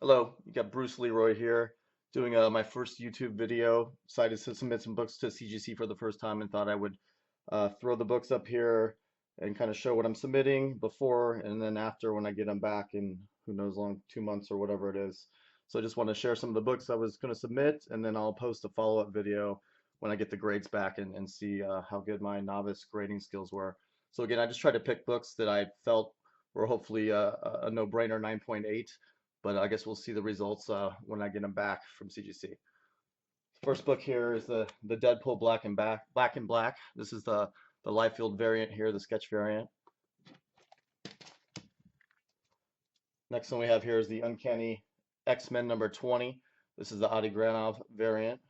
Hello, you got Bruce Leroy here doing my first YouTube video. Decided to submit some books to CGC for the first time and thought I would throw the books up here and kind of show what I'm submitting before and then after when I get them back in who knows long 2 months or whatever it is. So I just want to share some of the books I was going to submit and then I'll post a follow-up video when I get the grades back and see how good my novice grading skills were. So again, I just tried to pick books that I felt were hopefully a no-brainer 9.8, but I guess we'll see the results when I get them back from CGC. First book here is the Deadpool Black and Black. This is the Liefeld variant here, the sketch variant. Next one we have here is the Uncanny X-Men number 20. This is the Adi Granov variant.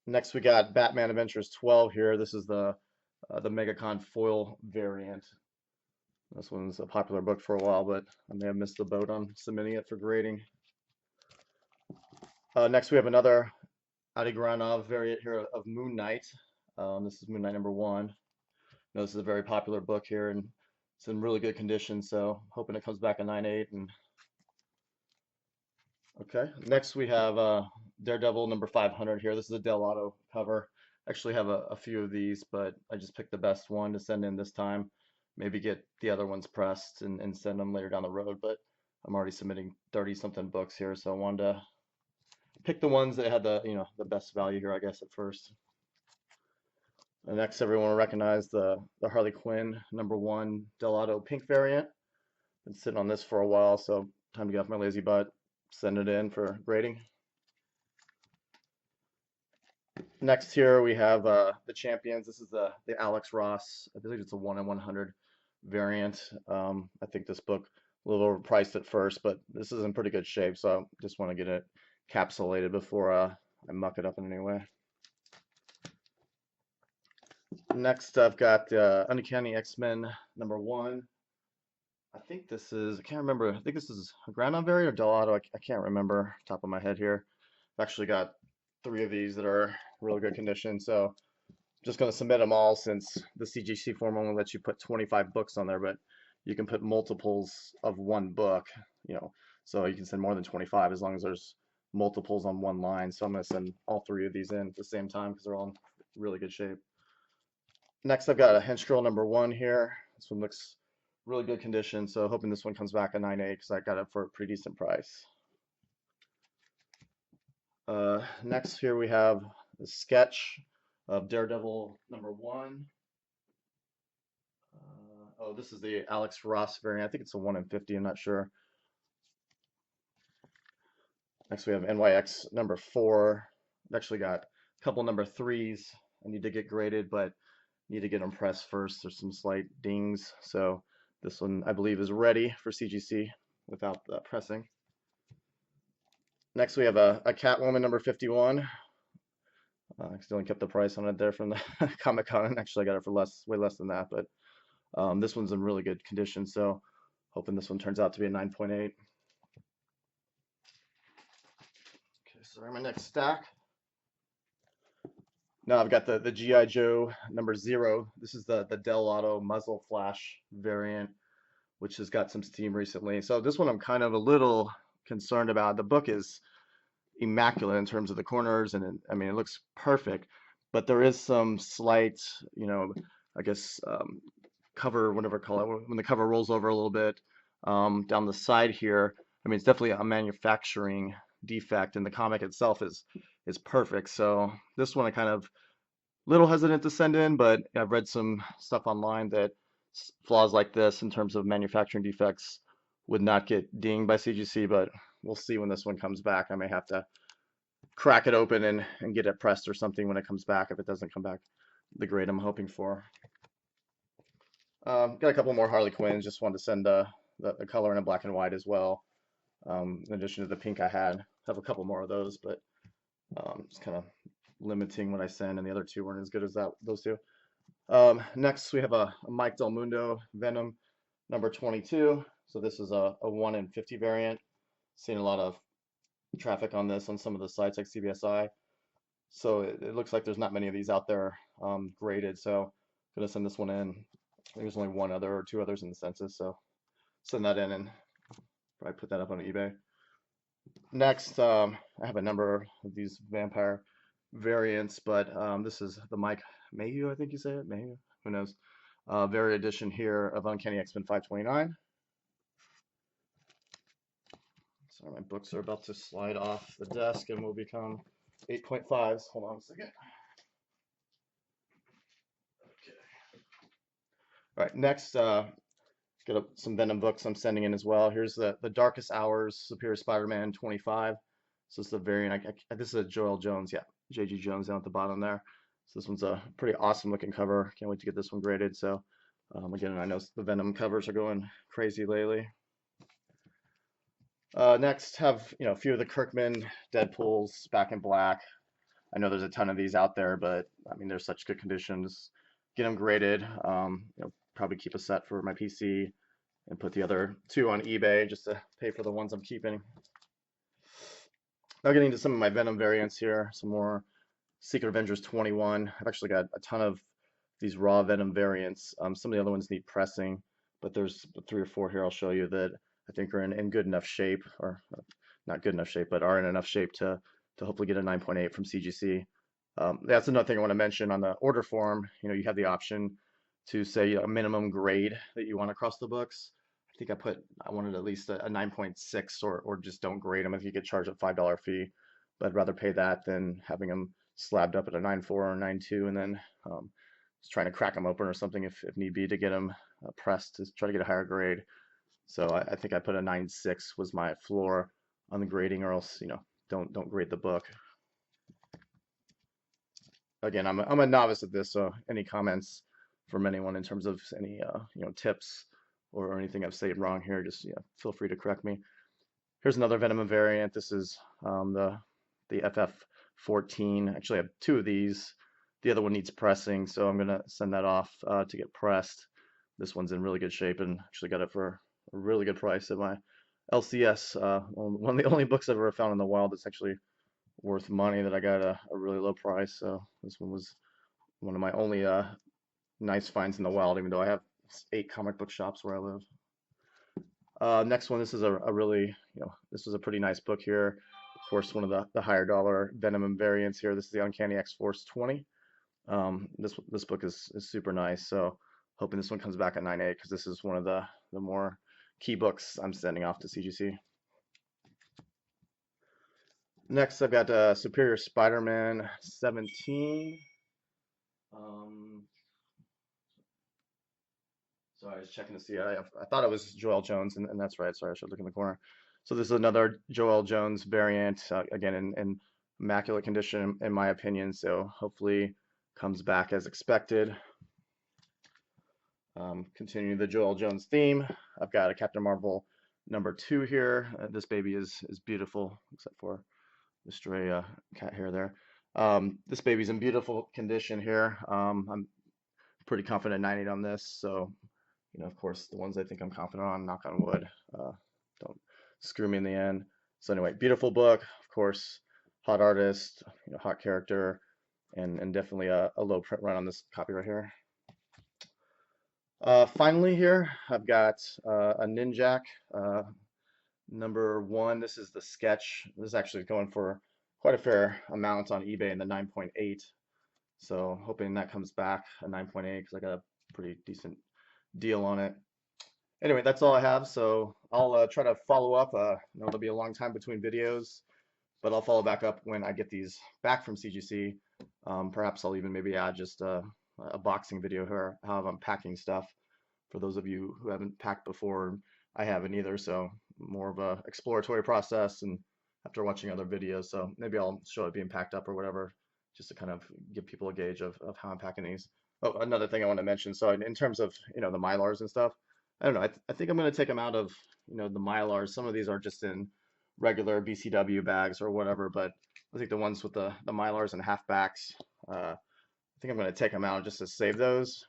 Next we got Batman Adventures 12 here. This is the MegaCon foil variant. This one's a popular book for a while, but I may have missed the boat on submitting it for grading. Next, we have another Adi Granov variant here of Moon Knight. This is Moon Knight number 1. Now, this is a very popular book here, and it's in really good condition, so hoping it comes back a 9.8. And okay, next we have Daredevil number 500 here. This is a Del Auto cover. Actually have a few of these, but I just picked the best one to send in this time. Maybe get the other ones pressed and send them later down the road, but I'm already submitting 30-something books here, so I wanted to pick the ones that had the best value here, I guess, at first. And next, everyone will recognize the Harley Quinn number 1 Del Auto pink variant. Been sitting on this for a while, so time to get off my lazy butt, send it in for grading. Next here we have the Champions. This is the Alex Ross. I believe it's a 1 in 100 variant. I think this book a little overpriced at first, but this is in pretty good shape, so I just want to get it capsulated before I muck it up in any way. Next, I've got Uncanny X-Men number 1. I think this is, I can't remember, I think this is a Granov variant or Del Auto. I can't remember top of my head here. I've actually got 3 of these that are really good condition, so just going to submit them all since the CGC form only lets you put 25 books on there, but you can put multiples of one book, so you can send more than 25 as long as there's multiples on one line. So I'm going to send all 3 of these in at the same time because they're all in really good shape. Next, I've got a Hench Girl number 1 here. This one looks really good condition, so hoping this one comes back a 9.8 because I got it for a pretty decent price. Next here we have the sketch of Daredevil number 1. Oh, this is the Alex Ross variant. I think it's a 1 in 50, I'm not sure. Next we have NYX number 4. I've actually got a couple number 3s I need to get graded, but need to get them pressed first. There's some slight dings, so this one I believe is ready for CGC without the pressing. Next we have a Catwoman number 51. I accidentally kept the price on it there from the Comic-Con. Actually, I got it for way less than that, but this one's in really good condition, so hoping this one turns out to be a 9.8. Okay, so my next stack. Now I've got the G.I. Joe number 0. This is the Del Auto muzzle flash variant, which has got some steam recently. So this one I'm kind of a little concerned about. The book is immaculate in terms of the corners, and I mean it looks perfect, but there is some slight, I guess cover, whatever call it, when the cover rolls over a little bit down the side here. I mean it's definitely a manufacturing defect, and the comic itself is perfect. So this one I kind of little hesitant to send in, but I've read some stuff online that flaws like this in terms of manufacturing defects would not get dinged by CGC, but we'll see when this one comes back. I may have to crack it open and get it pressed or something when it comes back if it doesn't come back the grade I'm hoping for. Got a couple more Harley Quinns. Just wanted to send the color in a black and white as well. In addition to the pink I have a couple more of those, but just kind of limiting what I send, and the other 2 weren't as good as those 2. Next we have a Mike Del Mundo Venom number 22. So this is a 1 in 50 variant. Seen a lot of traffic on this on some of the sites like CBSI. So it looks like there's not many of these out there graded. So I'm gonna send this one in. I think there's only 1 other or 2 others in the census, so send that in and Probably put that up on eBay. Next, I have a number of these vampire variants, but this is the Mike Mayhew, I think you say it, Mayhew, who knows? Very edition here of Uncanny X-Men 529. Sorry, my books are about to slide off the desk and will become 8.5s. Hold on a second. Okay. All right, next, got some Venom books I'm sending in as well. Here's the Darkest Hours Superior Spider-Man 25. So this is a variant. This is a Joel Jones, yeah, J.G. Jones down at the bottom there. So this one's a pretty awesome looking cover. Can't wait to get this one graded. So again, I know the Venom covers are going crazy lately. Next, have a few of the Kirkman Deadpools back in black. I know there's a ton of these out there, but I mean, they're such good conditions. Get them graded. Probably keep a set for my PC and put the other two on eBay just to pay for the ones I'm keeping. Now getting to some of my Venom variants here, some more Secret Avengers 21. I've actually got a ton of these raw Venom variants. Some of the other ones need pressing, but there's 3 or 4 here I'll show you that I think are in good enough shape, or not good enough shape, but are in enough shape to hopefully get a 9.8 from CGC. That's another thing I want to mention on the order form. You have the option to say a minimum grade that you want across the books. I think I wanted at least a 9.6 or just don't grade them if you get charged a $5 fee. But I'd rather pay that than having them slabbed up at a 9.4 or 9.2 and then just trying to crack them open or something if need be to get them pressed to try to get a higher grade. So I think I put a 9.6 was my floor on the grading, or else don't grade the book. Again, I'm a novice at this, so any comments from anyone in terms of any tips or anything I've said wrong here, just feel free to correct me. Here's another Venom variant. This is the FF14. Actually, I have 2 of these. The other one needs pressing, so I'm gonna send that off to get pressed. This one's in really good shape, and actually got it for a really good price at my LCS. One of the only books I've ever found in the wild that's actually worth money that I got a really low price. So this one was one of my only nice finds in the wild, even though I have 8 comic book shops where I live. Next one, this is a really, this was a pretty nice book here. Of course, one of the higher dollar Venom variants here. This is the Uncanny X-Force 20. This book is super nice. So hoping this one comes back at 9.8 because this is one of the more key books I'm sending off to CGC. Next, I've got Superior Spider-Man 17. So I was checking to see. I thought it was Joel Jones, and that's right. Sorry, I should look in the corner. So this is another Joel Jones variant, again in immaculate condition, in my opinion. So hopefully comes back as expected. Continuing the Joel Jones theme, I've got a Captain Marvel #2 here. This baby is beautiful, except for the stray cat hair there. This baby's in beautiful condition here. I'm pretty confident 9.8 on this. So, of course, the ones I think I'm confident on, knock on wood, don't screw me in the end. So anyway, beautiful book, of course, hot artist, hot character, and definitely a low print run on this copy right here. Finally here, I've got a Ninjak #1. This is the sketch. This is actually going for quite a fair amount on eBay in the 9.8. So hoping that comes back a 9.8 because I got a pretty decent deal on it. Anyway, that's all I have. So I'll try to follow up. There'll be a long time between videos, but I'll follow back up when I get these back from CGC. Perhaps I'll even maybe add just a boxing video here, how I'm packing stuff for those of you who haven't packed before. I haven't either, so more of a exploratory process and after watching other videos. So maybe I'll show it being packed up or whatever, just to kind of give people a gauge of how I'm packing these. Oh, another thing I want to mention. So in terms of, the Mylars and stuff, I don't know. I think I'm going to take them out of, the Mylars. Some of these are just in regular BCW bags or whatever, but I think the ones with the Mylars and halfbacks, I think I'm going to take them out just to save those.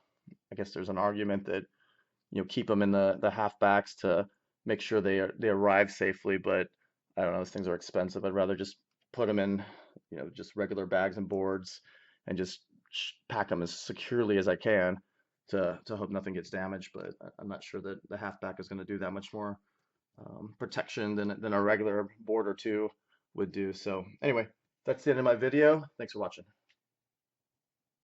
I guess there's an argument that, keep them in the halfbacks to make sure they arrive safely, but I don't know, those things are expensive. I'd rather just put them in, just regular bags and boards and just pack them as securely as I can to hope nothing gets damaged, but I'm not sure that the halfback is going to do that much more protection than a regular board or two would do. So anyway, that's the end of my video. Thanks for watching.